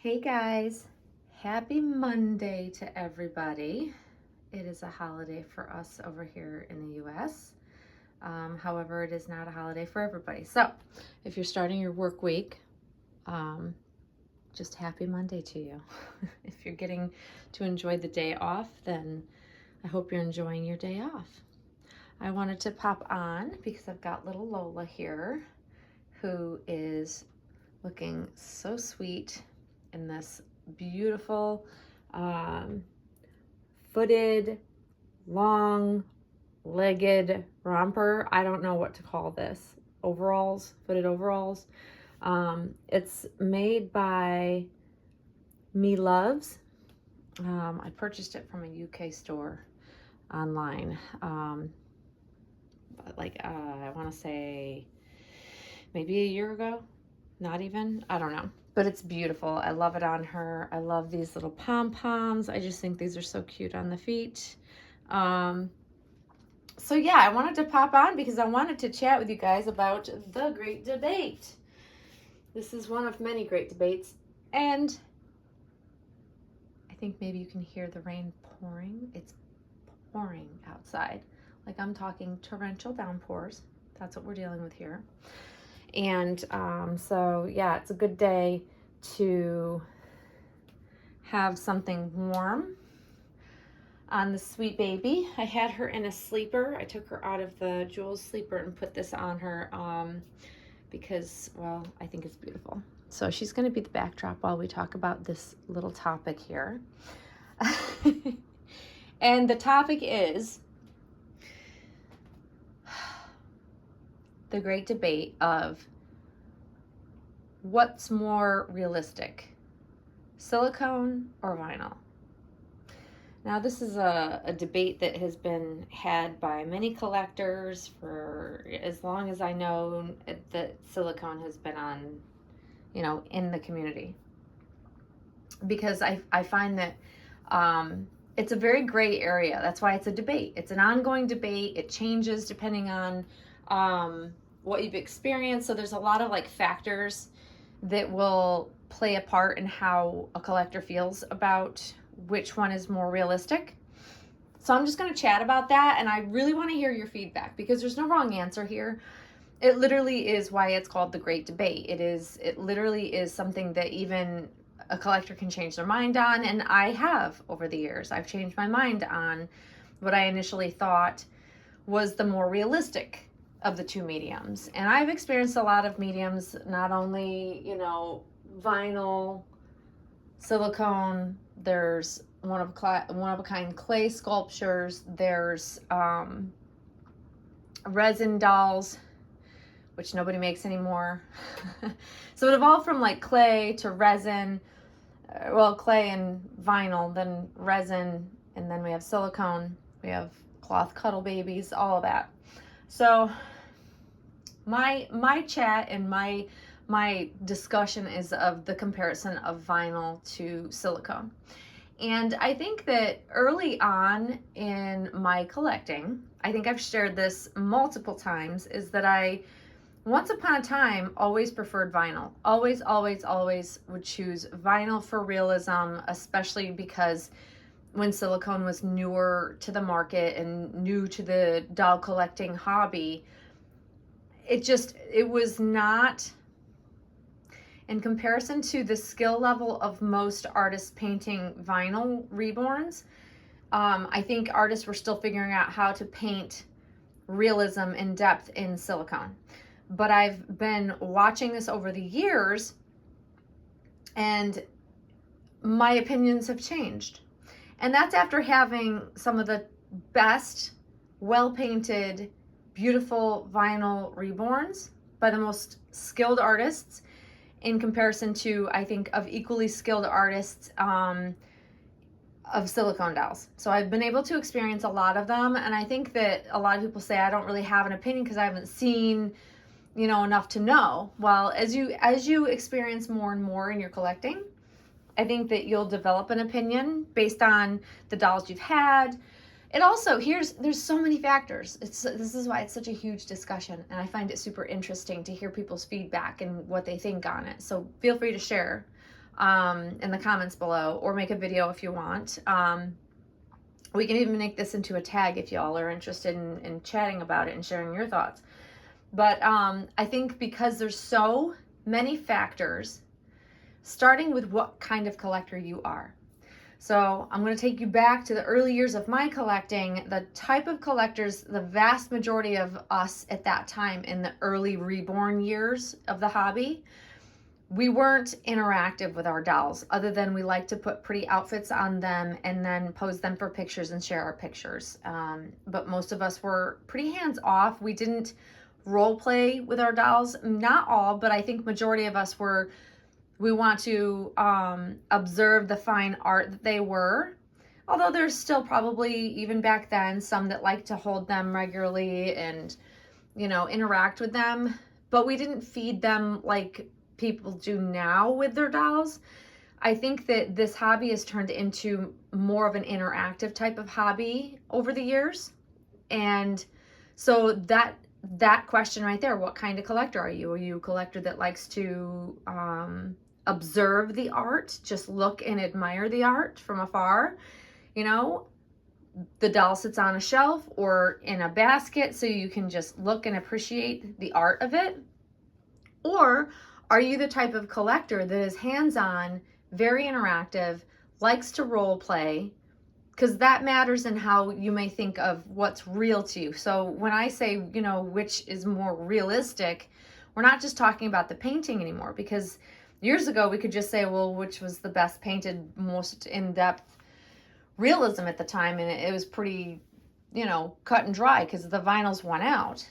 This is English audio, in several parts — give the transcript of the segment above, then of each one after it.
Hey guys, happy Monday to everybody. It is a holiday for us over here in the US. However, it is not a holiday for everybody. So, if you're starting your work week, um, just happy Monday to you. If you're getting to enjoy the day off, then I hope you're enjoying your day off. I wanted to pop on because I've got little Lola here who is looking so sweet in this beautiful footed, long-legged romper. I don't know what to call this. Overalls, footed overalls. It's made by Me Loves. I purchased it from a UK store online. I want to say maybe a year ago. Not even, I don't know, but it's beautiful. I love it on her. I love these little pom-poms. I just think these are so cute on the feet. So yeah, I wanted to pop on because I wanted to chat with you guys about the great debate. This is one of many great debates, and I think maybe you can hear the rain pouring. It's pouring outside. Like I'm talking torrential downpours. That's what we're dealing with here. And so yeah, it's a good day to have something warm on the sweet baby. I had her in a sleeper. I took her out of the Jules sleeper and put this on her because, well, I think it's beautiful. So she's going to be the backdrop while we talk about this little topic here. And the topic is the great debate of what's more realistic, silicone or vinyl? Now, this is a debate that has been had by many collectors for as long as I know that silicone has been on, in the community. Because I find that it's a very gray area. That's why it's a debate. It's an ongoing debate. It changes depending on what you've experienced. So there's a lot of factors that will play a part in how a collector feels about which one is more realistic. So I'm just going to chat about that, and I really want to hear your feedback because there's no wrong answer here. It literally is why it's called the great debate. It literally is something that even a collector can change their mind on, and I have over the years. I've changed my mind on what I initially thought was the more realistic of the two mediums. And I've experienced a lot of mediums, not only, vinyl, silicone, there's one of a kind clay sculptures, there's resin dolls, which nobody makes anymore. So it evolved from clay to resin, clay and vinyl, then resin, and then we have silicone, we have cloth cuddle babies, all of that. So my chat and my discussion is of the comparison of vinyl to silicone. And I think that early on in my collecting, I think I've shared this multiple times, is that I, once upon a time, always preferred vinyl. Always, always, always would choose vinyl for realism, especially because when silicone was newer to the market and new to the doll collecting hobby, it was not, in comparison to the skill level of most artists painting vinyl reborns. I think artists were still figuring out how to paint realism in depth in silicone. But I've been watching this over the years, and my opinions have changed. And that's after having some of the best, well-painted, beautiful vinyl reborns by the most skilled artists in comparison to, I think, of equally skilled artists of silicone dolls. So I've been able to experience a lot of them, and I think that a lot of people say I don't really have an opinion because I haven't seen, enough to know. Well, as you experience more and more in your collecting, I think that you'll develop an opinion based on the dolls you've had. It also, there's so many factors. This is why it's such a huge discussion, and I find it super interesting to hear people's feedback and what they think on it. So feel free to share. in the comments below, or make a video if you want. We can even make this into a tag if y'all are interested in chatting about it and sharing your thoughts. But I think because there's so many factors, starting with what kind of collector you are. So I'm going to take you back to the early years of my collecting. The type of collectors, the vast majority of us at that time in the early reborn years of the hobby, we weren't interactive with our dolls, other than we like to put pretty outfits on them and then pose them for pictures and share our pictures. But most of us were pretty hands off. We didn't role play with our dolls. Not all, but I think majority of us were. We want to observe the fine art that they were. Although there's still probably, even back then, some that like to hold them regularly and, interact with them. But we didn't feed them like people do now with their dolls. I think that this hobby has turned into more of an interactive type of hobby over the years. And so that question right there, what kind of collector are you? Are you a collector that likes to observe the art, just look and admire the art from afar? The doll sits on a shelf or in a basket so you can just look and appreciate the art of it? Or are you the type of collector that is hands-on, very interactive, likes to role play? Because that matters in how you may think of what's real to you. So when I say, which is more realistic, we're not just talking about the painting anymore, because years ago we could just say, well, which was the best painted, most in-depth realism at the time, and it was pretty, cut and dry because the vinyls went out.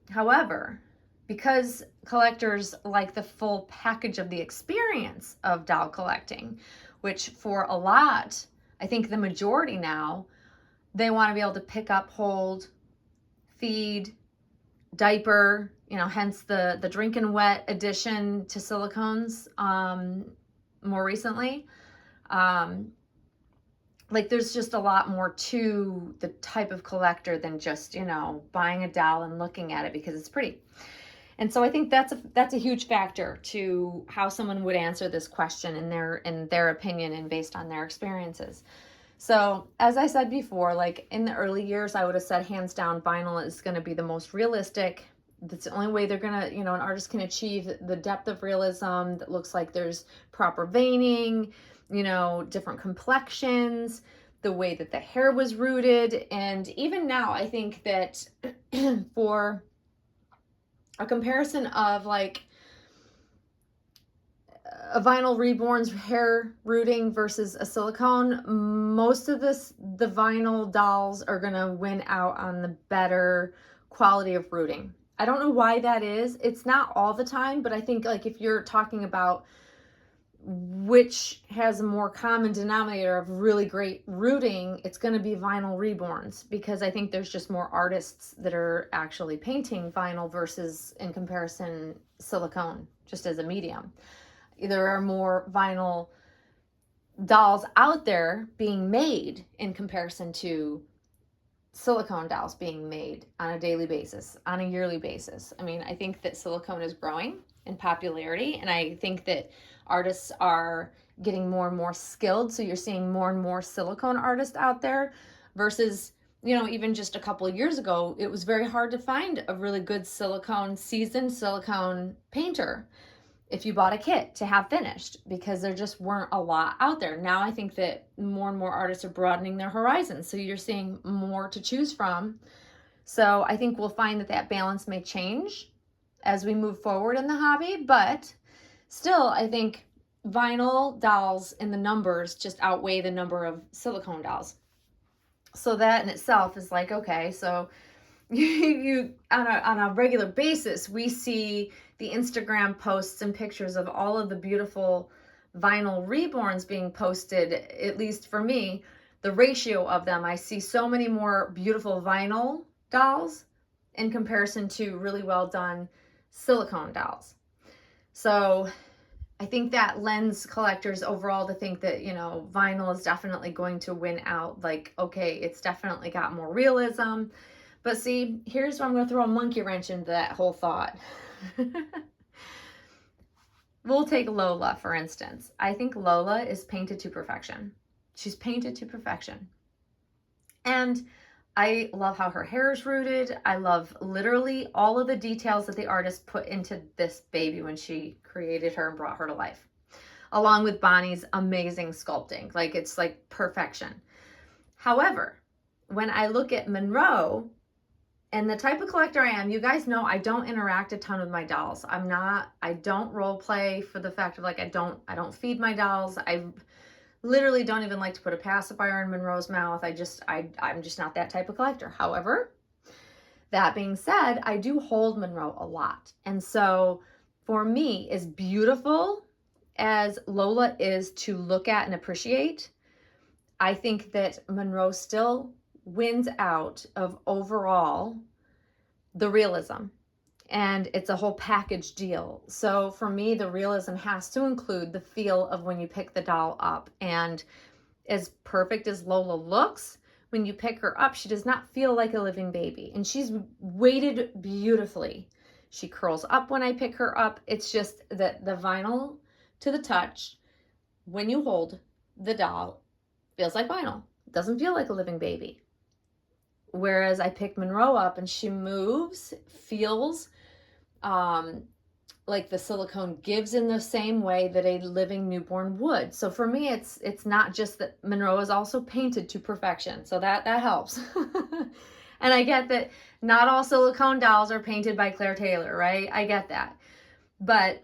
However, because collectors like the full package of the experience of doll collecting, which for a lot, I think the majority now, they want to be able to pick up, hold, feed, diaper, hence the drinking wet addition to silicones more recently. There's just a lot more to the type of collector than just, buying a doll and looking at it because it's pretty. And so I think that's a huge factor to how someone would answer this question in their opinion and based on their experiences. So as I said before, like in the early years, I would have said hands down vinyl is going to be the most realistic. That's the only way they're going to, an artist can achieve the depth of realism that looks like there's proper veining, different complexions, the way that the hair was rooted. And even now, I think that for a comparison of like a vinyl reborn's hair rooting versus a silicone, most of the vinyl dolls are going to win out on the better quality of rooting. I don't know why that is. It's not all the time, but I think like if you're talking about which has a more common denominator of really great rooting, it's going to be vinyl reborns, because I think there's just more artists that are actually painting vinyl versus, in comparison, silicone just as a medium. There are more vinyl dolls out there being made in comparison to silicone dolls being made on a daily basis, on a yearly basis. I mean, I think that silicone is growing in popularity, and I think that artists are getting more and more skilled. So you're seeing more and more silicone artists out there versus, even just a couple of years ago, it was very hard to find a really good seasoned silicone painter if you bought a kit to have finished, because there just weren't a lot out there. Now I think that more and more artists are broadening their horizons, so you're seeing more to choose from. So I think we'll find that balance may change as we move forward in the hobby, but still, I think vinyl dolls in the numbers just outweigh the number of silicone dolls. So that in itself is like, okay, so you on a regular basis, we see the Instagram posts and pictures of all of the beautiful vinyl reborns being posted. At least for me, the ratio of them, I see so many more beautiful vinyl dolls in comparison to really well done silicone dolls. So I think that lends collectors overall to think that, vinyl is definitely going to win out. Like, okay, it's definitely got more realism. But see, here's where I'm going to throw a monkey wrench into that whole thought. We'll take Lola, for instance. I think Lola is painted to perfection. She's painted to perfection. And I love how her hair is rooted. I love literally all of the details that the artist put into this baby when she created her and brought her to life, along with Bonnie's amazing sculpting. Like, it's like perfection. However, when I look at Monroe and the type of collector I am, you guys know I don't interact a ton with my dolls. I don't role play for the fact of like, I don't feed my dolls. I literally don't even like to put a pacifier in Monroe's mouth. I'm just not that type of collector. However, that being said, I do hold Monroe a lot. And so for me, as beautiful as Lola is to look at and appreciate, I think that Monroe still wins out of overall the realism. And it's a whole package deal. So for me, the realism has to include the feel of when you pick the doll up. And as perfect as Lola looks, when you pick her up, she does not feel like a living baby. And she's weighted beautifully. She curls up when I pick her up. It's just that the vinyl to the touch, when you hold the doll, feels like vinyl. It doesn't feel like a living baby. Whereas I pick Monroe up and she moves, feels like the silicone gives in the same way that a living newborn would. So for me, it's not just that Monroe is also painted to perfection. So that helps. And I get that not all silicone dolls are painted by Claire Taylor, right? I get that. But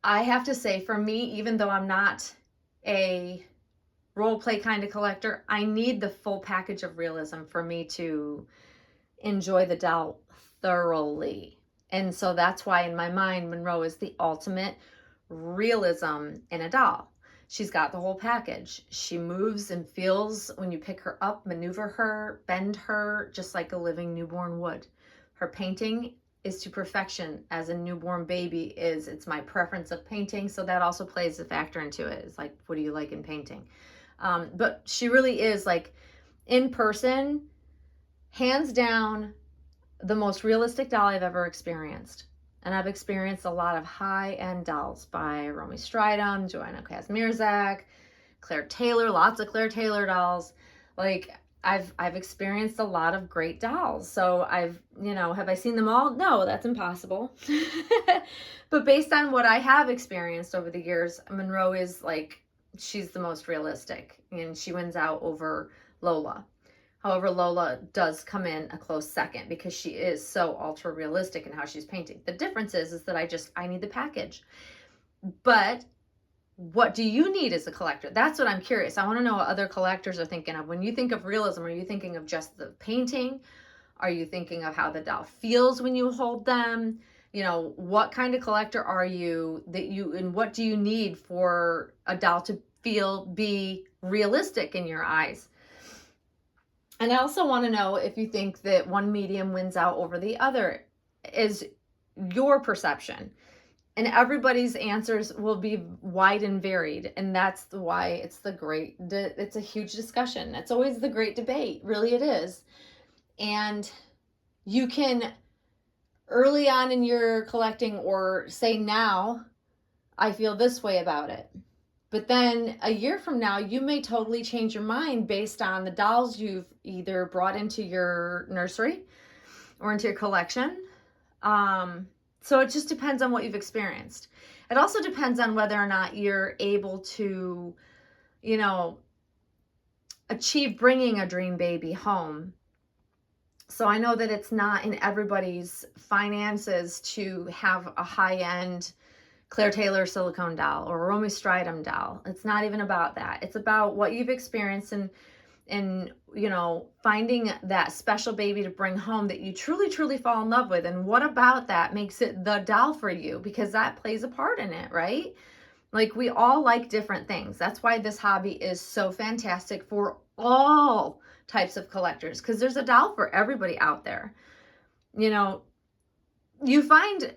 I have to say, for me, even though I'm not a role play kind of collector, I need the full package of realism for me to enjoy the doll thoroughly. And so that's why in my mind, Monroe is the ultimate realism in a doll. She's got the whole package. She moves and feels when you pick her up, maneuver her, bend her, just like a living newborn would. Her painting is to perfection as a newborn baby is. It's my preference of painting, so that also plays a factor into it. It's like, what do you like in painting? But she really is, like, in person, hands down, the most realistic doll I've ever experienced. And I've experienced a lot of high-end dolls by Romy Stridham, Joanna Kazmierzak, Claire Taylor, lots of Claire Taylor dolls. Like, I've experienced a lot of great dolls. So have I seen them all? No, that's impossible. But based on what I have experienced over the years, Monroe is like, she's the most realistic, and she wins out over Lola. However, Lola does come in a close second because she is so ultra realistic in how she's painting. The difference is that I need the package. But what do you need as a collector? That's what I'm curious. I want to know what other collectors are thinking of. When you think of realism, are you thinking of just the painting? Are you thinking of how the doll feels when you hold them? What kind of collector are you, and what do you need for a doll to be realistic in your eyes? And I also want to know if you think that one medium wins out over the other. Is your perception? And everybody's answers will be wide and varied. And that's why it's a huge discussion. It's always the great debate. Really, it is. And you can, early on in your collecting, or say now, I feel this way about it. But then a year from now, you may totally change your mind based on the dolls you've either brought into your nursery or into your collection. So it just depends on what you've experienced. It also depends on whether or not you're able to, achieve bringing a dream baby home. So I know that it's not in everybody's finances to have a high-end Claire Taylor silicone doll or a Romy Stridham doll. It's not even about that. It's about what you've experienced and finding that special baby to bring home that you truly, truly fall in love with. And what about that makes it the doll for you? Because that plays a part in it, right? Like, we all like different things. That's why this hobby is so fantastic for all types of collectors, because there's a doll for everybody out there. You find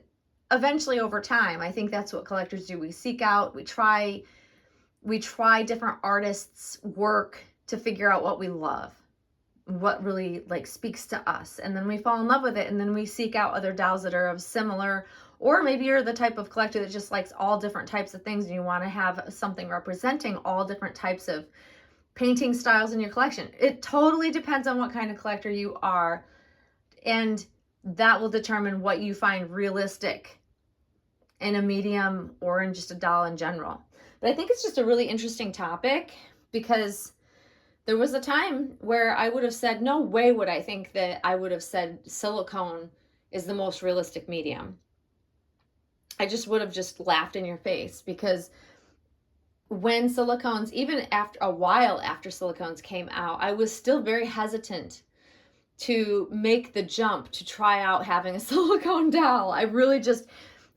eventually over time, I think that's what collectors do. We seek out, we try different artists' work to figure out what we love, what really speaks to us. And then we fall in love with it. And then we seek out other dolls that are of similar Or maybe you're the type of collector that just likes all different types of things and you want to have something representing all different types of painting styles in your collection. It totally depends on what kind of collector you are, and that will determine what you find realistic in a medium or in just a doll in general. But I think it's just a really interesting topic, because there was a time where I would have said, no way would I think that I would have said silicone is the most realistic medium. I just would have just laughed in your face, because when silicones, even after a while after silicones came out, I was still very hesitant to make the jump to try out having a silicone doll.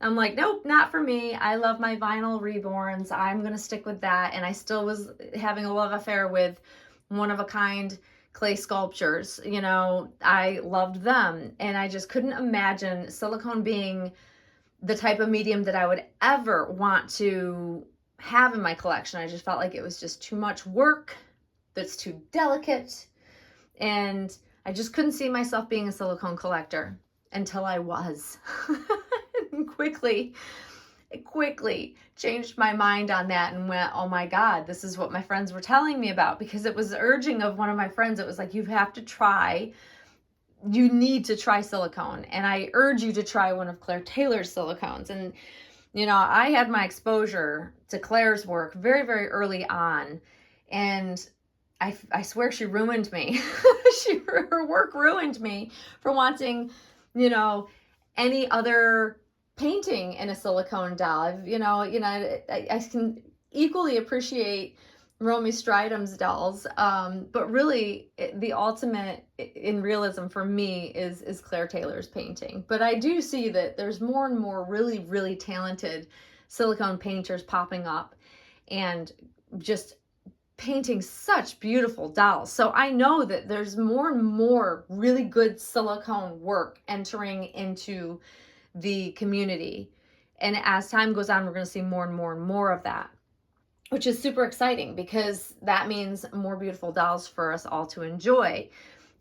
I'm like, nope, not for me. I love my vinyl reborns. I'm going to stick with that. And I still was having a love affair with one-of-a-kind clay sculptures. You know, I loved them. And I just couldn't imagine silicone being the type of medium that I would ever want to have in my collection. I just felt like it was just too much work, that's too delicate. And I just couldn't see myself being a silicone collector until I was. Quickly changed my mind on that and went, oh my God, this is what my friends were telling me about, because it was the urging of one of my friends. It was like, you need to try silicone. And I urge you to try one of Claire Taylor's silicones. And, you know, I had my exposure to Claire's work very, very early on. And I swear she ruined me. Her work ruined me for wanting, you know, any other painting in a silicone doll. I can equally appreciate Romy Stridham's dolls, but really the ultimate in realism for me is Claire Taylor's painting. But I do see that there's more and more really, really talented silicone painters popping up and just painting such beautiful dolls. So I know that there's more and more really good silicone work entering into the community. And as time goes on, we're going to see more and more and more of that, which is super exciting, because that means more beautiful dolls for us all to enjoy.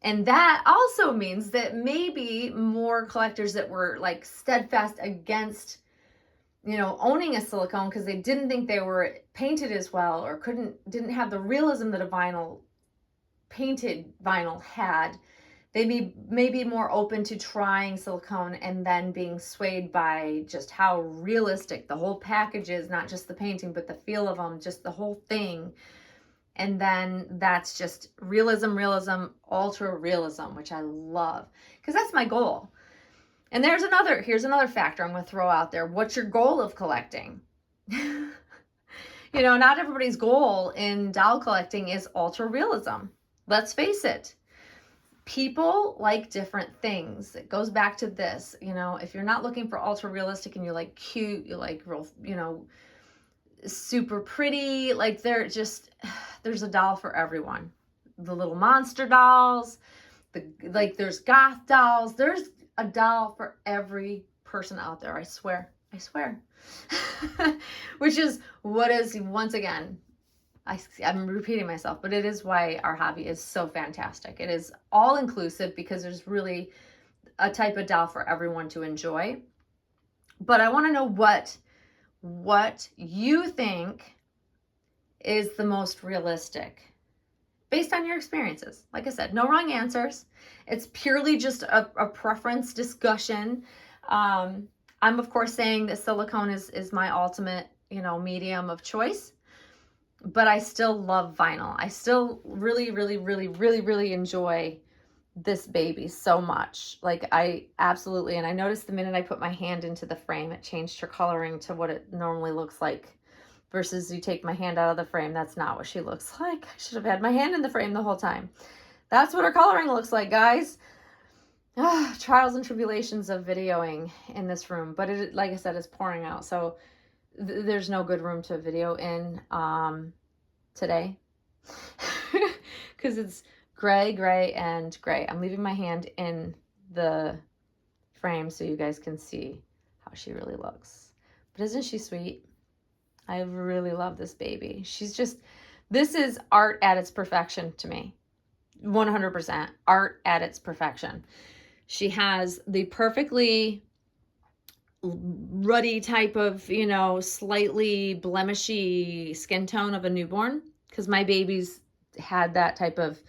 And that also means that maybe more collectors that were like steadfast against, you know, owning a silicone because they didn't think they were painted as well, or didn't have the realism that a painted vinyl had, they may be more open to trying silicone and then being swayed by just how realistic the whole package is, not just the painting, but the feel of them, just the whole thing. And then that's just realism, ultra realism, which I love, because that's my goal. And here's another factor I'm going to throw out there. What's your goal of collecting? You know, not everybody's goal in doll collecting is ultra realism. Let's face it. People like different things. It goes back to this, you know, if you're not looking for ultra realistic and you like cute, you like real, you know, super pretty, like there's a doll for everyone. The little monster dolls, there's goth dolls, there's a doll for every person out there. I swear. Which is what is, once again, I'm repeating myself, but it is why our hobby is so fantastic. It is all inclusive, because there's really a type of doll for everyone to enjoy. But I want to know what you think is the most realistic based on your experiences. Like I said, no wrong answers. It's purely just a preference discussion. I'm of course saying that silicone is my ultimate, you know, medium of choice, but I still love vinyl. I still really, really, really, really, really enjoy this baby so much. Like I absolutely, and I noticed the minute I put my hand into the frame, it changed her coloring to what it normally looks like. Versus you take my hand out of the frame, that's not what she looks like. I should have had my hand in the frame the whole time. That's what her coloring looks like, guys. Trials and tribulations of videoing in this room. But it, like I said, it's pouring out. So there's no good room to video in today. Because it's gray, and gray. I'm leaving my hand in the frame so you guys can see how she really looks. But isn't she sweet? I really love this baby. This is art at its perfection to me. 100% art at its perfection. She has the perfectly ruddy type of, you know, slightly blemishy skin tone of a newborn, because my babies had that type of,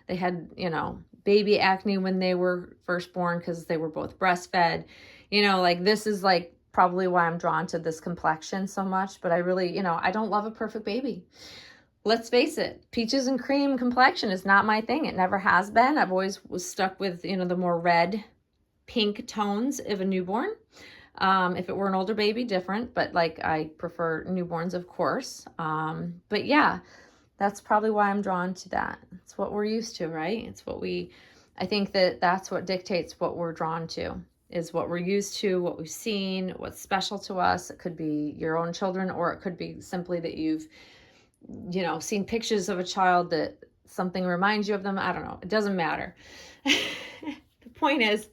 they had, you know, baby acne when they were first born because they were both breastfed. You know, like this is like probably why I'm drawn to this complexion so much, but I really, you know, I don't love a perfect baby. Let's face it, peaches and cream complexion is not my thing. It never has been. I've always was stuck with, you know, the more red, pink tones of a newborn. If it were an older baby, different, but like I prefer newborns, of course. But yeah, that's probably why I'm drawn to that. It's what we're used to, right? It's what I think that that's what dictates what we're drawn to, is what we're used to, what we've seen, what's special to us. It could be your own children, or it could be simply that you've, you know, seen pictures of a child that something reminds you of them. I don't know. It doesn't matter. The point is,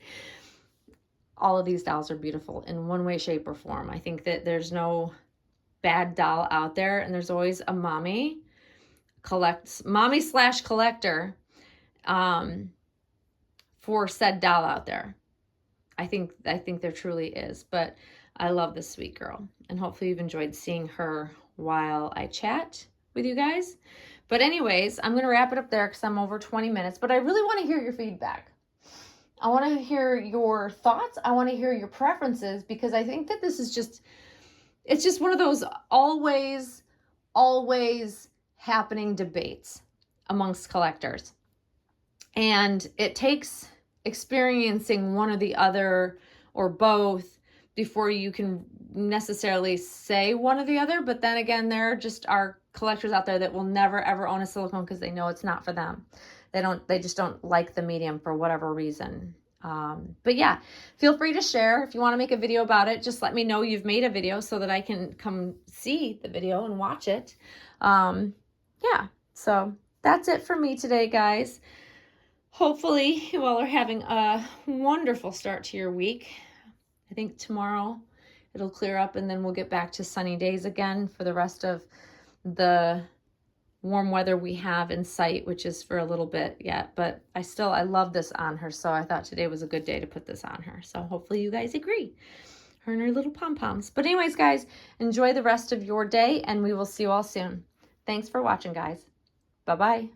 all of these dolls are beautiful in one way, shape, or form. I think that there's no bad doll out there, and there's always a mommy slash collector for said doll out there. I think there truly is. But I love this sweet girl, and hopefully you've enjoyed seeing her while I chat with you guys. But anyways, I'm gonna wrap it up there because I'm over 20 minutes, but I really want to hear your feedback. I want to hear your thoughts. I want to hear your preferences, because I think that this is just, it's just one of those always happening debates amongst collectors. And it takes experiencing one or the other or both before you can necessarily say one or the other. But then again, there just are collectors out there that will never ever own a silicone because they know it's not for them. They just don't like the medium for whatever reason. But yeah, feel free to share. If you want to make a video about it, just let me know you've made a video so that I can come see the video and watch it. Yeah, so that's it for me today, guys. Hopefully you all are having a wonderful start to your week. I think tomorrow it'll clear up, and then we'll get back to sunny days again for the rest of the warm weather we have in sight, which is for a little bit yet. But I love this on her, so I thought today was a good day to put this on her. So hopefully you guys agree. Her and her little pom-poms. But anyways, guys, enjoy the rest of your day, and we will see you all soon. Thanks for watching, guys. Bye-bye.